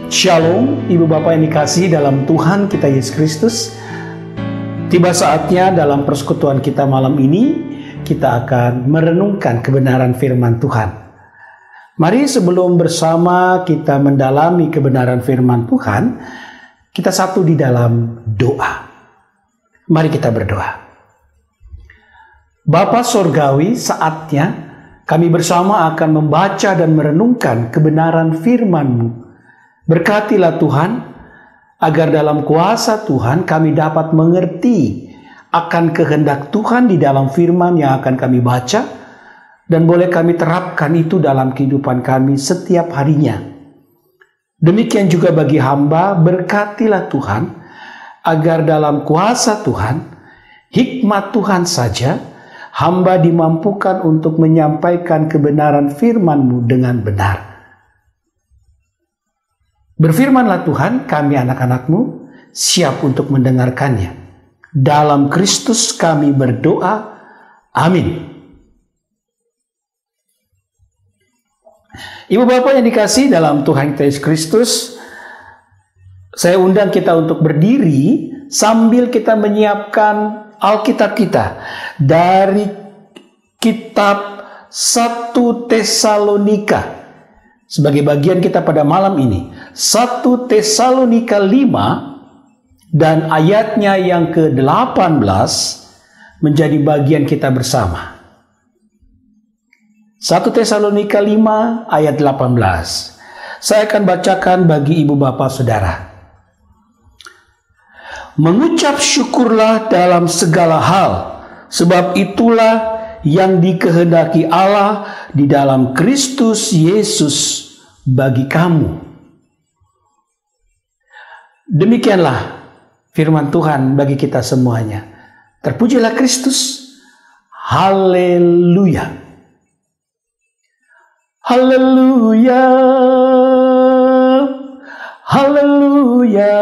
Shalom, Ibu Bapak yang dikasihi dalam Tuhan kita Yesus Kristus. Tiba saatnya dalam persekutuan kita malam ini, kita akan merenungkan kebenaran firman Tuhan. Mari sebelum bersama kita mendalami kebenaran firman Tuhan, kita satu di dalam doa. Mari kita berdoa. Bapa Sorgawi, saatnya kami bersama akan membaca dan merenungkan kebenaran firman-Mu. Berkatilah Tuhan, agar dalam kuasa Tuhan kami dapat mengerti akan kehendak Tuhan di dalam firman yang akan kami baca, dan boleh kami terapkan itu dalam kehidupan kami setiap harinya. Demikian juga bagi hamba, berkatilah Tuhan, agar dalam kuasa Tuhan, hikmat Tuhan saja, hamba dimampukan untuk menyampaikan kebenaran firman-Mu dengan benar. Berfirmanlah Tuhan, kami anak-anak-Mu siap untuk mendengarkannya. Dalam Kristus kami berdoa. Amin. Ibu Bapak yang dikasihi dalam Tuhan Yesus Kristus, saya undang kita untuk berdiri sambil kita menyiapkan Alkitab kita dari kitab 1 Tesalonika. Sebagai bagian kita pada malam ini, 1 Tesalonika 5 dan ayatnya yang ke-18 menjadi bagian kita bersama. 1 Tesalonika 5 ayat 18. Saya akan bacakan bagi ibu bapak saudara. Mengucap syukurlah dalam segala hal, sebab itulah yang dikehendaki Allah di dalam Kristus Yesus bagi kamu. Demikianlah firman Tuhan bagi kita semuanya. Terpujilah Kristus. Haleluya. Haleluya. Haleluya.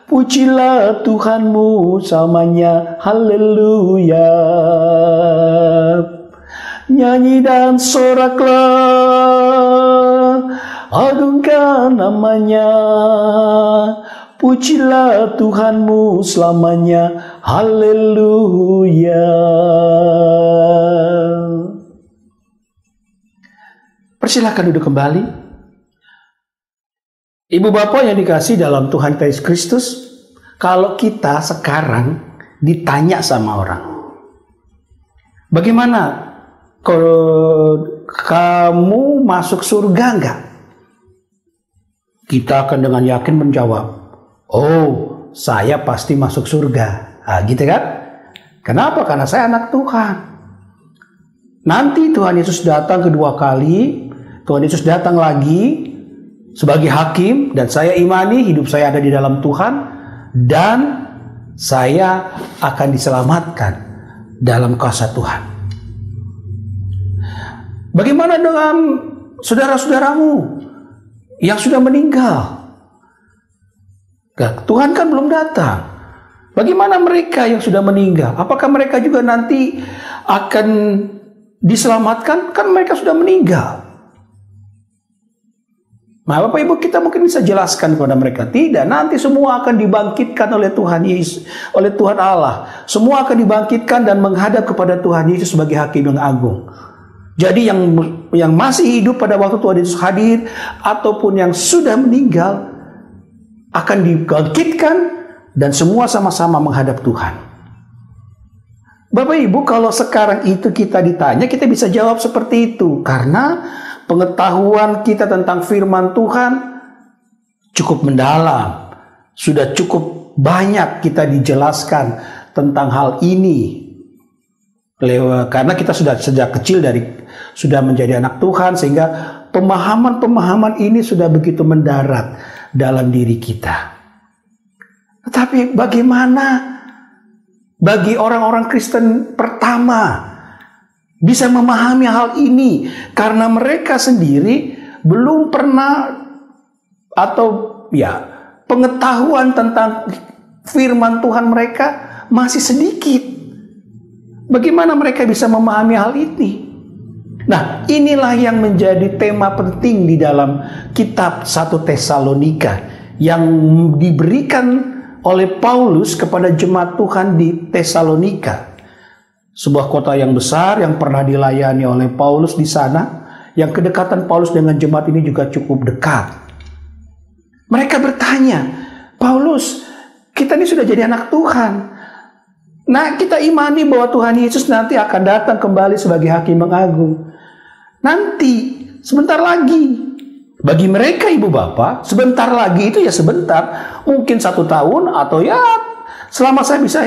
Pujilah Tuhanmu samanya, haleluya. Nyanyi dan soraklah, agungkan namanya. Pujilah Tuhanmu selamanya, haleluya. Persilahkan duduk kembali. Ibu Bapak yang dikasihi dalam Tuhan Yesus Kristus, kalau kita sekarang ditanya sama orang, bagaimana kalau kamu masuk surga enggak? Kita akan dengan yakin menjawab, oh, saya pasti masuk surga. Nah, gitu kan? Kenapa? Karena saya anak Tuhan. Nanti Tuhan Yesus datang kedua kali, Tuhan Yesus datang lagi sebagai hakim, dan saya imani hidup saya ada di dalam Tuhan, dan saya akan diselamatkan dalam kuasa Tuhan. Bagaimana dengan saudara-saudaramu yang sudah meninggal? Tuhan kan belum datang. Bagaimana mereka yang sudah meninggal? Apakah mereka juga nanti akan diselamatkan? Kan mereka sudah meninggal. Nah, Bapak Ibu, kita mungkin bisa jelaskan kepada mereka, tidak, nanti semua akan dibangkitkan oleh Tuhan Yesus, oleh Tuhan Allah. Semua akan dibangkitkan dan menghadap kepada Tuhan Yesus sebagai hakim yang agung. Jadi yang masih hidup pada waktu Tuhan Yesus hadir ataupun yang sudah meninggal akan dibangkitkan dan semua sama-sama menghadap Tuhan. Bapak Ibu, kalau sekarang itu kita ditanya, kita bisa jawab seperti itu karena pengetahuan kita tentang firman Tuhan cukup mendalam. Sudah cukup banyak kita dijelaskan tentang hal ini. Karena kita sudah sejak kecil sudah menjadi anak Tuhan, sehingga pemahaman-pemahaman ini sudah begitu mendarat dalam diri kita. Tetapi bagaimana bagi orang-orang Kristen pertama bisa memahami hal ini, karena mereka sendiri belum pernah atau pengetahuan tentang firman Tuhan mereka masih sedikit. Bagaimana mereka bisa memahami hal ini? Nah, inilah yang menjadi tema penting di dalam kitab 1 Tesalonika yang diberikan oleh Paulus kepada jemaat Tuhan di Tesalonika. Sebuah kota yang besar yang pernah dilayani oleh Paulus di sana, yang kedekatan Paulus dengan jemaat ini juga cukup dekat. Mereka bertanya, Paulus, kita ini sudah jadi anak Tuhan. Nah, kita imani bahwa Tuhan Yesus nanti akan datang kembali sebagai Hakim yang agung. Nanti, sebentar lagi. Bagi mereka ibu bapak, sebentar lagi itu ya sebentar. Mungkin 1 tahun atau ya selama saya bisa.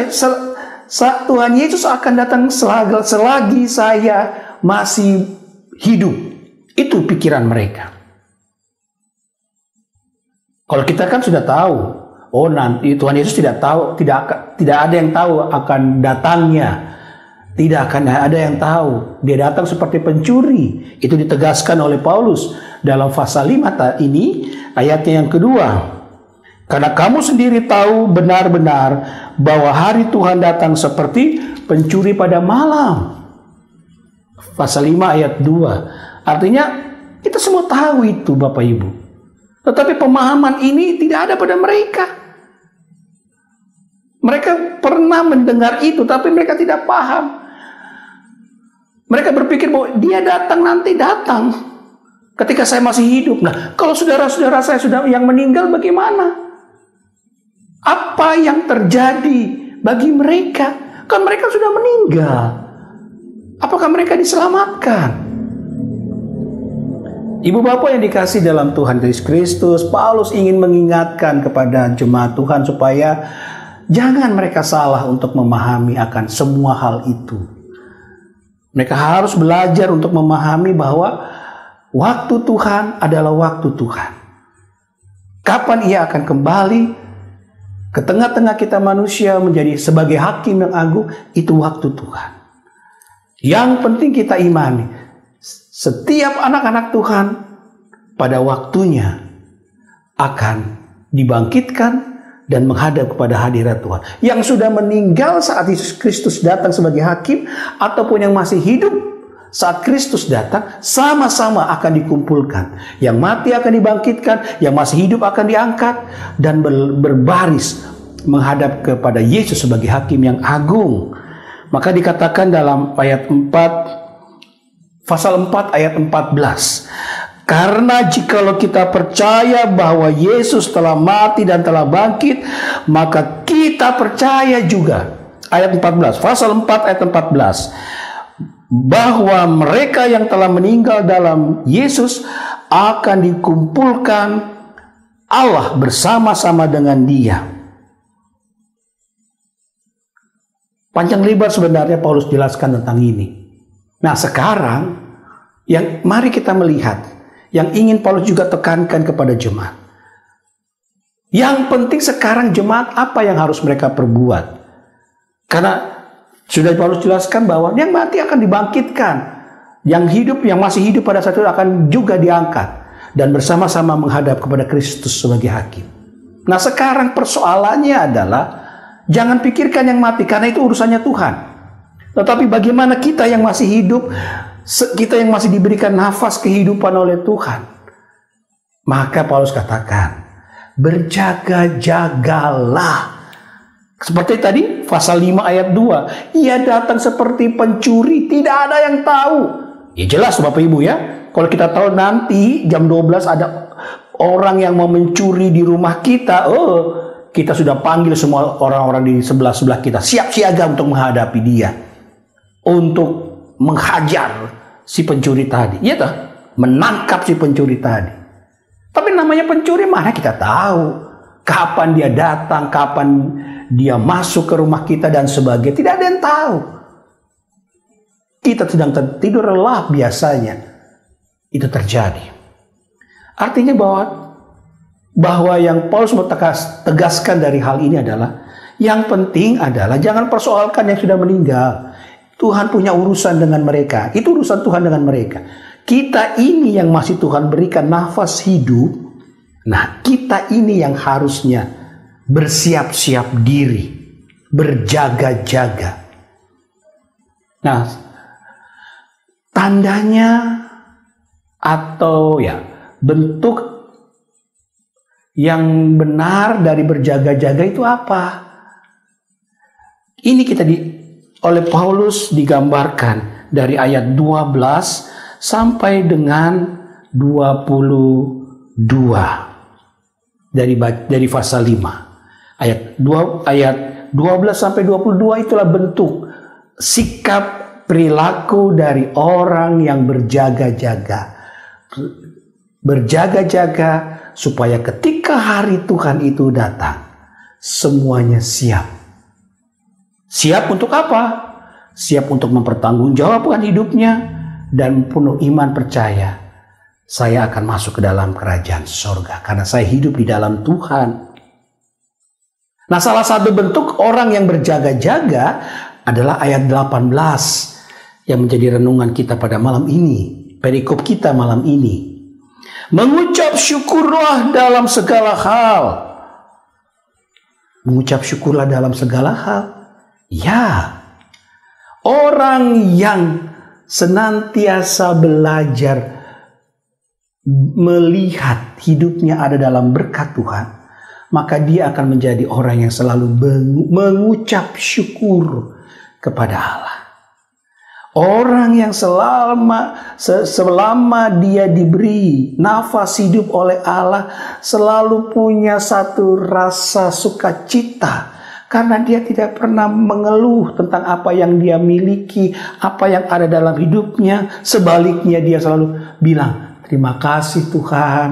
Tuhan Yesus akan datang selagi saya masih hidup. Itu pikiran mereka. Kalau kita kan sudah tahu, oh nanti Tuhan Yesus tidak tahu, tidak ada yang tahu akan datangnya. Tidak akan ada yang tahu. Dia datang seperti pencuri. Itu ditegaskan oleh Paulus dalam pasal 5 ini, ayatnya yang kedua. Karena kamu sendiri tahu benar-benar bahwa hari Tuhan datang seperti pencuri pada malam. Pasal 5 ayat 2. Artinya kita semua tahu itu Bapak Ibu. Tetapi pemahaman ini tidak ada pada mereka. Mereka pernah mendengar itu, tapi mereka tidak paham. Mereka berpikir bahwa dia datang nanti datang ketika saya masih hidup. Nah, kalau saudara-saudara saya sudah yang meninggal bagaimana? Apa yang terjadi bagi mereka? Kan mereka sudah meninggal. Apakah mereka diselamatkan? Ibu bapak yang dikasih dalam Tuhan Yesus Kristus, Paulus ingin mengingatkan kepada jemaat Tuhan supaya jangan mereka salah untuk memahami akan semua hal itu. Mereka harus belajar untuk memahami bahwa waktu Tuhan adalah waktu Tuhan. Kapan ia akan kembali ke tengah-tengah kita manusia menjadi sebagai hakim yang agung, itu waktu Tuhan. Yang penting kita imani, setiap anak-anak Tuhan pada waktunya akan dibangkitkan dan menghadap kepada hadirat Tuhan. Yang sudah meninggal saat Yesus Kristus datang sebagai hakim, ataupun yang masih hidup saat Kristus datang, sama-sama akan dikumpulkan. Yang mati akan dibangkitkan, yang masih hidup akan diangkat, dan berbaris menghadap kepada Yesus sebagai hakim yang agung. Maka dikatakan dalam ayat 4, pasal 4 ayat 14, karena jikalau kita percaya bahwa Yesus telah mati dan telah bangkit, maka kita percaya juga, ayat 14, pasal 4 ayat 14, bahwa mereka yang telah meninggal dalam Yesus akan dikumpulkan Allah bersama-sama dengan Dia. Panjang lebar sebenarnya Paulus jelaskan tentang ini. Nah, sekarang mari kita melihat yang ingin Paulus juga tekankan kepada jemaat. Yang penting sekarang jemaat apa yang harus mereka perbuat? Karena sudah Paulus jelaskan bahwa yang mati akan dibangkitkan, yang hidup, yang masih hidup pada saat itu akan juga diangkat dan bersama-sama menghadap kepada Kristus sebagai hakim. Nah, sekarang persoalannya adalah jangan pikirkan yang mati karena itu urusannya Tuhan. Tetapi bagaimana kita yang masih hidup, kita yang masih diberikan nafas kehidupan oleh Tuhan. Maka Paulus katakan, berjaga-jagalah. Seperti tadi pasal 5 ayat 2, ia datang seperti pencuri, tidak ada yang tahu. Ya jelas Bapak Ibu ya, kalau kita tahu nanti jam 12 ada orang yang mau mencuri di rumah kita, kita sudah panggil semua orang-orang di sebelah-sebelah kita, siap siaga untuk menghadapi dia, untuk menghajar si pencuri tadi, ya toh, menangkap si pencuri tadi. Tapi namanya pencuri, mana kita tahu kapan dia datang, kapan dia masuk ke rumah kita dan sebagainya. Tidak ada yang tahu. Kita sedang tertidur lelap biasanya itu terjadi. Artinya bahwa yang Paulus mau tegaskan dari hal ini adalah, yang penting adalah jangan persoalkan yang sudah meninggal. Tuhan punya urusan dengan mereka. Itu urusan Tuhan dengan mereka. Kita ini yang masih Tuhan berikan nafas hidup. Nah, kita ini yang harusnya bersiap-siap diri, berjaga-jaga. Nah, tandanya atau bentuk yang benar dari berjaga-jaga itu apa? Ini oleh Paulus digambarkan dari ayat 12 sampai dengan 22 dari pasal 5. Ayat 12 sampai 22 itulah bentuk sikap perilaku dari orang yang berjaga-jaga. Berjaga-jaga supaya ketika hari Tuhan itu datang, semuanya siap. Siap untuk apa? Siap untuk mempertanggungjawabkan hidupnya dan penuh iman percaya. Saya akan masuk ke dalam kerajaan surga karena saya hidup di dalam Tuhan. Nah, salah satu bentuk orang yang berjaga-jaga adalah ayat 18 yang menjadi renungan kita pada malam ini. Perikop kita malam ini. Mengucap syukurlah dalam segala hal. Mengucap syukurlah dalam segala hal. Ya. Orang yang senantiasa belajar melihat hidupnya ada dalam berkat Tuhan, maka dia akan menjadi orang yang selalu mengucap syukur kepada Allah. Orang yang selama dia diberi nafas hidup oleh Allah selalu punya satu rasa sukacita karena dia tidak pernah mengeluh tentang apa yang dia miliki, apa yang ada dalam hidupnya. Sebaliknya dia selalu bilang, terima kasih Tuhan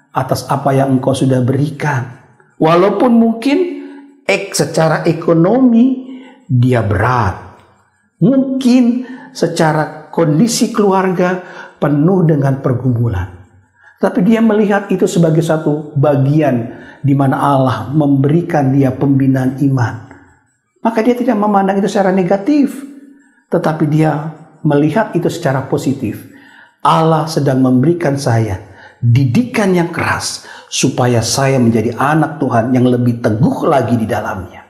atas apa yang Engkau sudah berikan. Walaupun mungkin secara ekonomi dia berat. Mungkin secara kondisi keluarga penuh dengan pergumulan. Tapi dia melihat itu sebagai satu bagian di mana Allah memberikan dia pembinaan iman. Maka dia tidak memandang itu secara negatif. Tetapi dia melihat itu secara positif. Allah sedang memberikan saya didikan yang keras supaya saya menjadi anak Tuhan yang lebih teguh lagi di dalamnya.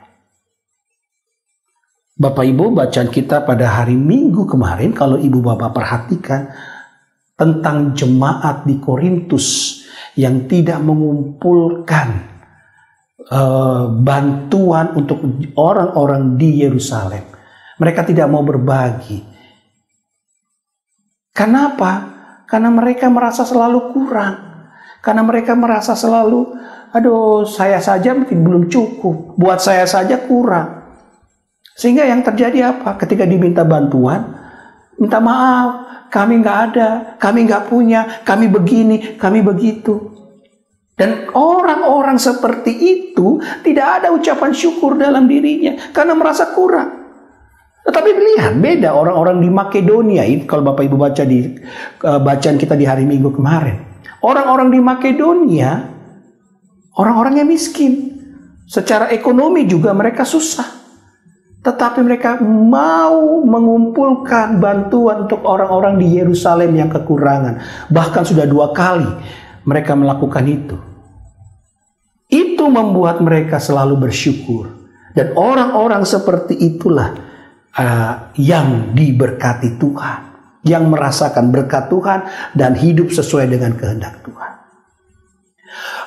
Bapak Ibu, bacaan kita pada hari Minggu kemarin, kalau Ibu Bapak perhatikan, tentang jemaat di Korintus yang tidak mengumpulkan bantuan untuk orang-orang di Yerusalem. Mereka tidak mau berbagi. Kenapa? Karena mereka merasa selalu kurang. Karena mereka merasa selalu, aduh saya saja belum cukup. Buat saya saja kurang. Sehingga yang terjadi apa? Ketika diminta bantuan, minta maaf. Kami nggak ada, kami nggak punya, kami begini, kami begitu. Dan orang-orang seperti itu tidak ada ucapan syukur dalam dirinya karena merasa kurang. Tetapi lihat, beda orang-orang di Makedonia itu kalau Bapak Ibu baca di bacaan kita di hari Minggu kemarin. Orang-orang di Makedonia, orang-orang yang miskin. Secara ekonomi juga mereka susah. Tetapi mereka mau mengumpulkan bantuan untuk orang-orang di Yerusalem yang kekurangan. Bahkan sudah 2 kali mereka melakukan itu. Itu membuat mereka selalu bersyukur. Dan orang-orang seperti itulah yang diberkati Tuhan. Yang merasakan berkat Tuhan dan hidup sesuai dengan kehendak Tuhan.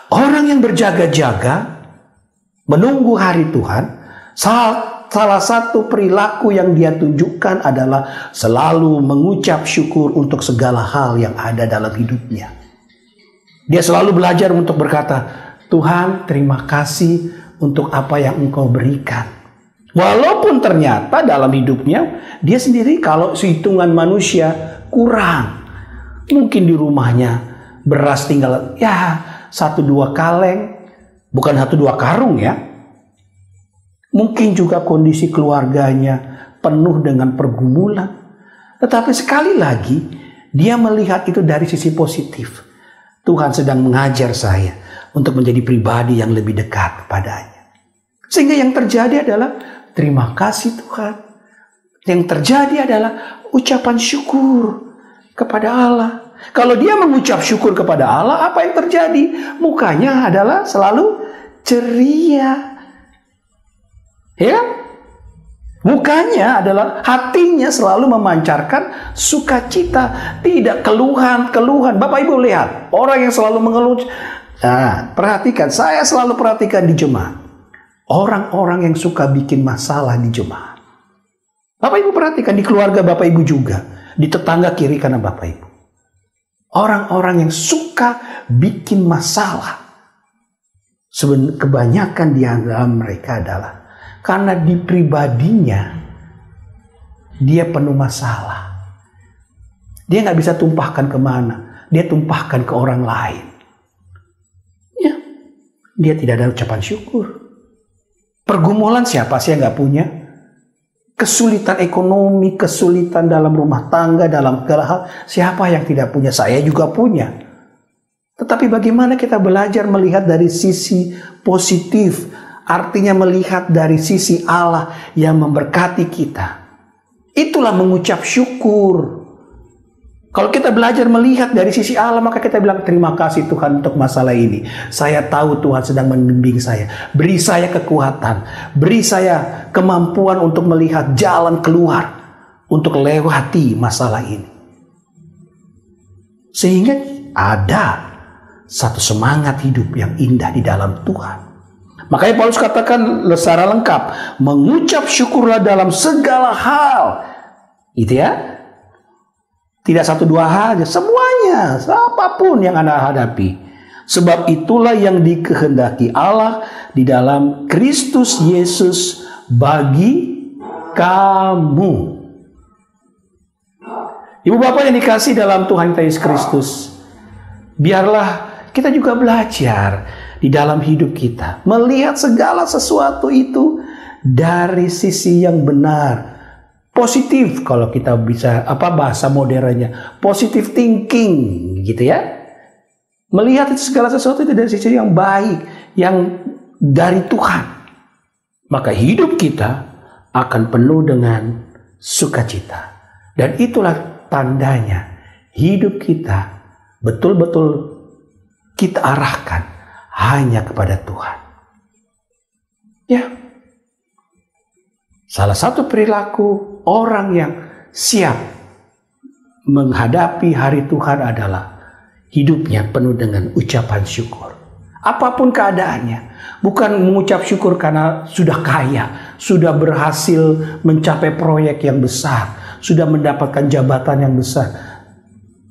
Orang yang berjaga-jaga menunggu hari Tuhan, salah satu perilaku yang dia tunjukkan adalah selalu mengucap syukur untuk segala hal yang ada dalam hidupnya. Dia selalu belajar untuk berkata, Tuhan terima kasih untuk apa yang Engkau berikan. Walaupun ternyata dalam hidupnya dia sendiri kalau sehitungan manusia kurang. Mungkin di rumahnya beras tinggal 1-2 kaleng, bukan 1-2 karung ya. Mungkin juga kondisi keluarganya penuh dengan pergumulan. Tetapi sekali lagi, dia melihat itu dari sisi positif. Tuhan sedang mengajar saya untuk menjadi pribadi yang lebih dekat kepadanya. Sehingga yang terjadi adalah, terima kasih Tuhan. Yang terjadi adalah ucapan syukur kepada Allah. Kalau dia mengucap syukur kepada Allah, apa yang terjadi? Mukanya adalah selalu ceria. Ya, Mukanya adalah, hatinya selalu memancarkan sukacita, tidak keluhan-keluhan. Bapak Ibu lihat, orang yang selalu mengeluh. Nah, perhatikan, saya selalu perhatikan di jemaat. Orang-orang yang suka bikin masalah di jemaat. Bapak Ibu perhatikan di keluarga Bapak Ibu juga, di tetangga kiri kanan Bapak Ibu. Orang-orang yang suka bikin masalah. Sebenarnya kebanyakan di antara mereka adalah karena di pribadinya dia penuh masalah. Dia nggak bisa tumpahkan kemana. Dia tumpahkan ke orang lain. Ya, dia tidak ada ucapan syukur. Pergumulan siapa sih yang nggak punya? Kesulitan ekonomi, kesulitan dalam rumah tangga, dalam segala hal. Siapa yang tidak punya? Saya juga punya. Tetapi bagaimana kita belajar melihat dari sisi positif? Artinya melihat dari sisi Allah yang memberkati kita. Itulah mengucap syukur. Kalau kita belajar melihat dari sisi Allah, maka kita bilang terima kasih Tuhan untuk masalah ini. Saya tahu Tuhan sedang membimbing saya. Beri saya kekuatan. Beri saya kemampuan untuk melihat jalan keluar. Untuk lewati masalah ini. Sehingga ada satu semangat hidup yang indah di dalam Tuhan. Makanya Paulus katakan secara lengkap, mengucap syukurlah dalam segala hal. Gitu ya. Tidak satu dua hal, semuanya, apapun yang Anda hadapi. Sebab itulah yang dikehendaki Allah di dalam Kristus Yesus bagi kamu. Ibu bapak yang dikasih dalam Tuhan Yesus Kristus, biarlah kita juga belajar di dalam hidup kita, melihat segala sesuatu itu dari sisi yang benar, positif. Kalau kita bisa bahasa modernnya, positive thinking, gitu ya. Melihat itu segala sesuatu itu dari sisi yang baik, yang dari Tuhan. Maka hidup kita akan penuh dengan sukacita. Dan itulah tandanya hidup kita betul-betul kita arahkan hanya kepada Tuhan. Ya. Salah satu perilaku orang yang siap menghadapi hari Tuhan adalah hidupnya penuh dengan ucapan syukur. Apapun keadaannya. Bukan mengucap syukur karena sudah kaya, sudah berhasil mencapai proyek yang besar, sudah mendapatkan jabatan yang besar.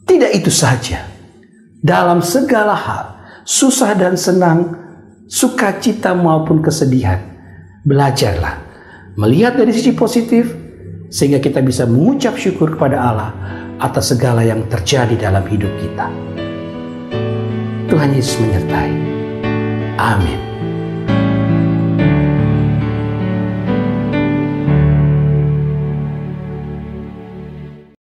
Tidak itu saja. Dalam segala hal, susah dan senang, sukacita maupun kesedihan, belajarlah melihat dari sisi positif sehingga kita bisa mengucap syukur kepada Allah atas segala yang terjadi dalam hidup kita. Tuhan Yesus menyertai. Amin.